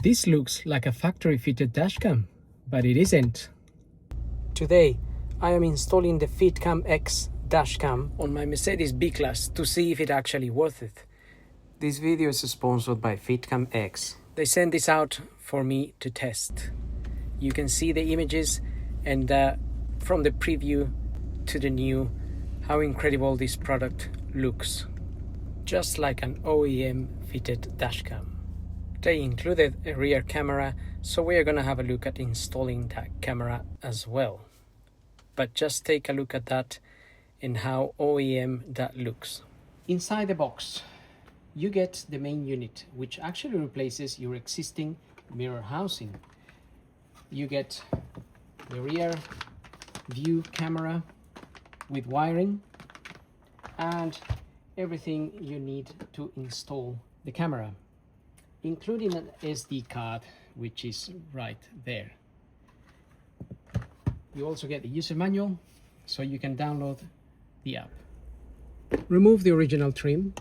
This looks like a factory-fitted dashcam, but it isn't. Today, I am installing the Fitcamx dashcam on my Mercedes B-Class to see if it's actually worth it. This video is sponsored by Fitcamx. They sent this out for me to test. You can see the images and from the preview to the new, how incredible this product looks. Just like an OEM fitted dashcam. They included a rear camera, so we are going to have a look at installing that camera as well. But just take a look at that and how OEM that looks. Inside the box, you get the main unit, which actually replaces your existing mirror housing. You get the rear view camera with wiring and everything you need to install the camera, including an SD card, which is right there. You also get the user manual, so you can download the app. Remove the original trim.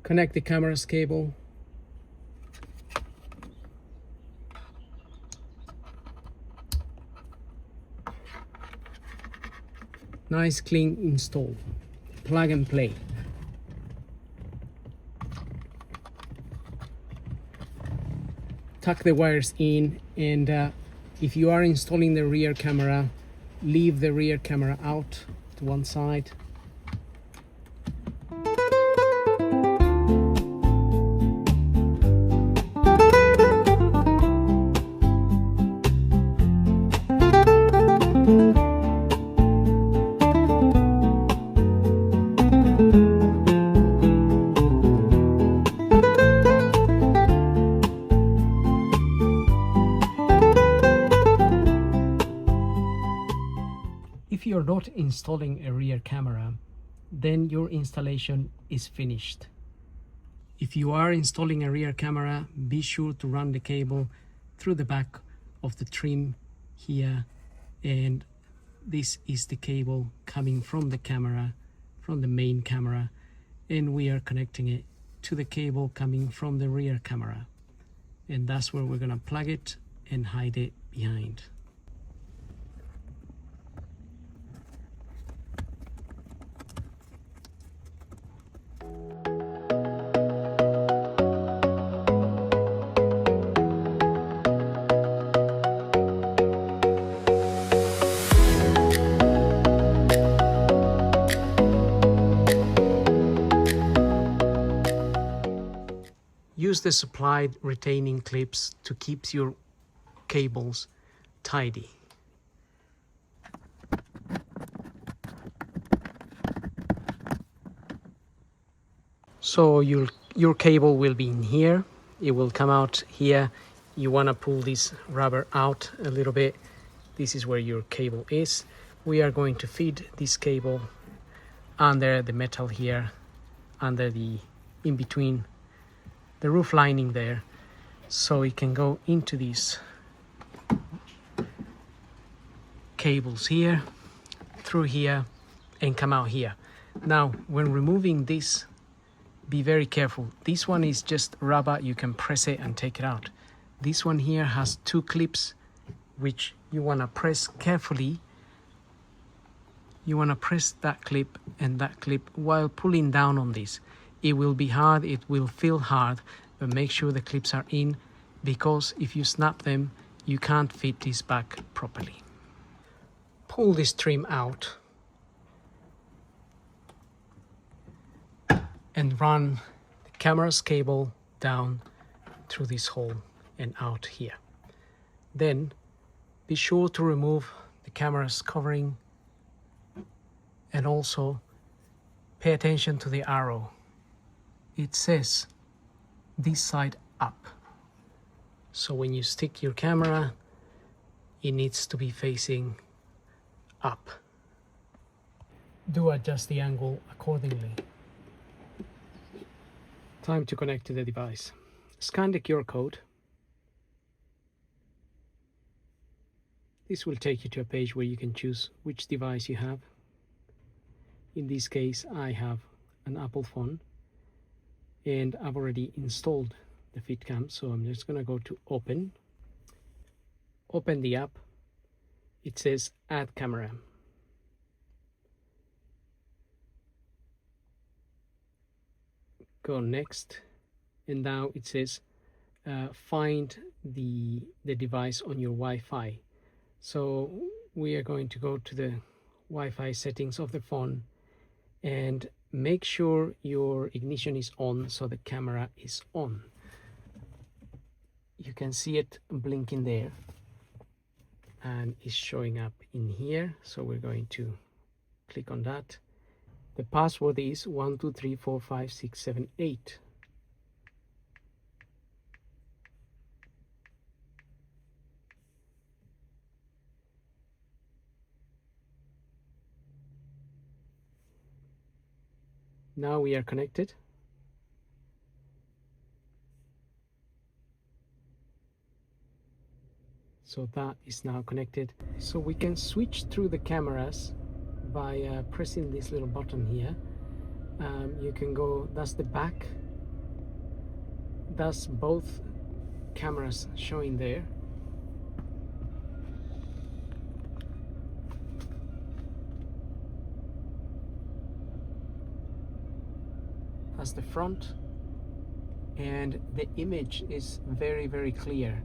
Connect the camera's cable. Nice clean install. Plug and play. Tuck the wires in, and if you are installing the rear camera, leave the rear camera out to one side. If you're not installing a rear camera, then your installation is finished. If you are installing a rear camera, be sure to run the cable through the back of the trim here, and this is the cable coming from the camera, from the main camera, and we are connecting it to the cable coming from the rear camera, and that's where we're gonna plug it and hide it behind. Use the supplied retaining clips to keep your cables tidy. So your cable will be in here. It will come out here. You want to pull this rubber out a little bit. This is where your cable is. We are going to feed this cable under the metal here, under the in between the roof lining there, so it can go into these cables here, through here, and come out here. Now, when removing this, be very careful. This one is just rubber, you can press it and take it out. This one here has two clips, which you want to press carefully. You want to press that clip and that clip while pulling down on this. It will be hard, it will feel hard, but make sure the clips are in, because if you snap them, you can't fit this back properly. Pull this trim out and run the camera's cable down through this hole and out here. Then be sure to remove the camera's covering, and also pay attention to the arrow. It says this side up. So when you stick your camera, it needs to be facing up. Do adjust the angle accordingly. Time to connect to the device. Scan the QR code. This will take you to a page where you can choose which device you have. In this case, I have an Apple phone and I've already installed the Fitcam, so I'm just going to go to open the app. It says add camera. Go next, and now it says find the device on your Wi-Fi. So we are going to go to the Wi-Fi settings of the phone and make sure your ignition is on, so the camera is on. You can see it blinking there and it's showing up in here, so we're going to click on that. The password is 12345678. Now we are connected. So that is now connected. So we can switch through the cameras by pressing this little button here. You can go, that's the back. That's both cameras showing there. That's the front, and the image is very, very clear.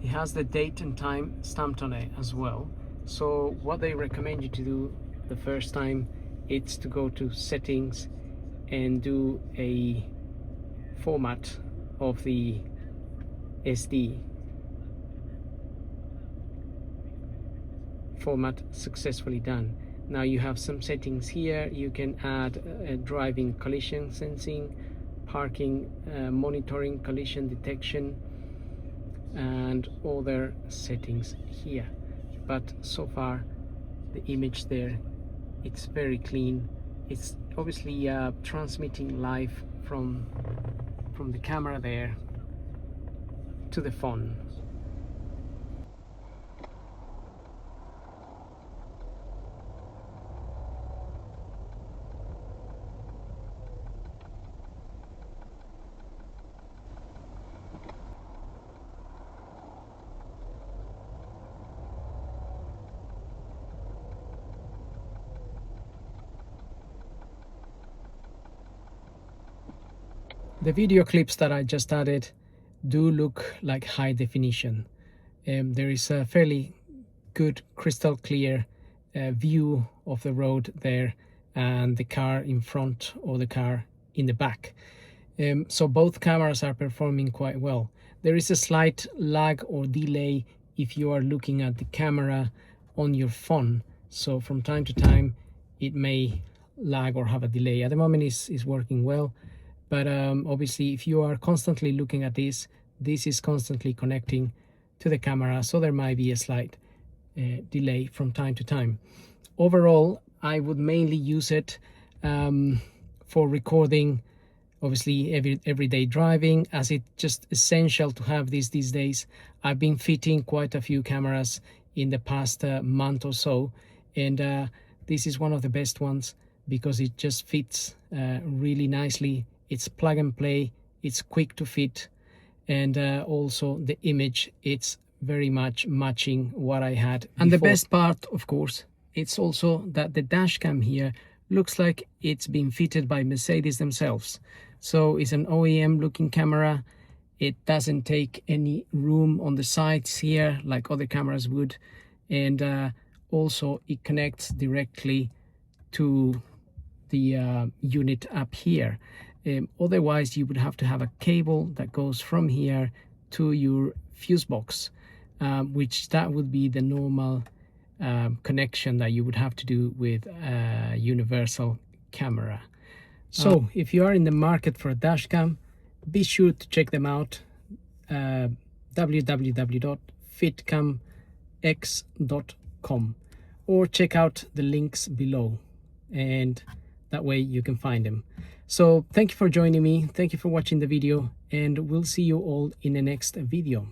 It has the date and time stamped on it as well. So what they recommend you to do the first time, it's to go to settings and do a format of the SD. Format successfully done. Now you have some settings here. You can add driving collision sensing, parking monitoring, collision detection, and other settings here. But so far the image there, it's very clean. It's obviously transmitting live from the camera there to the phone. The video clips that I just added do look like high definition. There is a fairly good crystal clear view of the road there and the car in front or the car in the back. So both cameras are performing quite well. There is a slight lag or delay if you are looking at the camera on your phone. So from time to time it may lag or have a delay. At the moment it's working well. But obviously if you are constantly looking at this is constantly connecting to the camera, so there might be a slight delay from time to time. Overall, I would mainly use it for recording, obviously everyday driving, as it's just essential to have this these days. I've been fitting quite a few cameras in the past month or so, and this is one of the best ones because it just fits really nicely. It's plug and play, it's quick to fit, and also the image, it's very much matching what I had before. And the best part, of course, it's also that the dash cam here looks like it's been fitted by Mercedes themselves. So it's an OEM looking camera. It doesn't take any room on the sides here like other cameras would, and also it connects directly to the unit up here. Otherwise you would have to have a cable that goes from here to your fuse box, which that would be the normal connection that you would have to do with a universal camera. So if you are in the market for a dash cam, be sure to check them out. www.fitcamx.com, or check out the links below, and that way you can find them. So thank you for joining me, thank you for watching the video, and we'll see you all in the next video.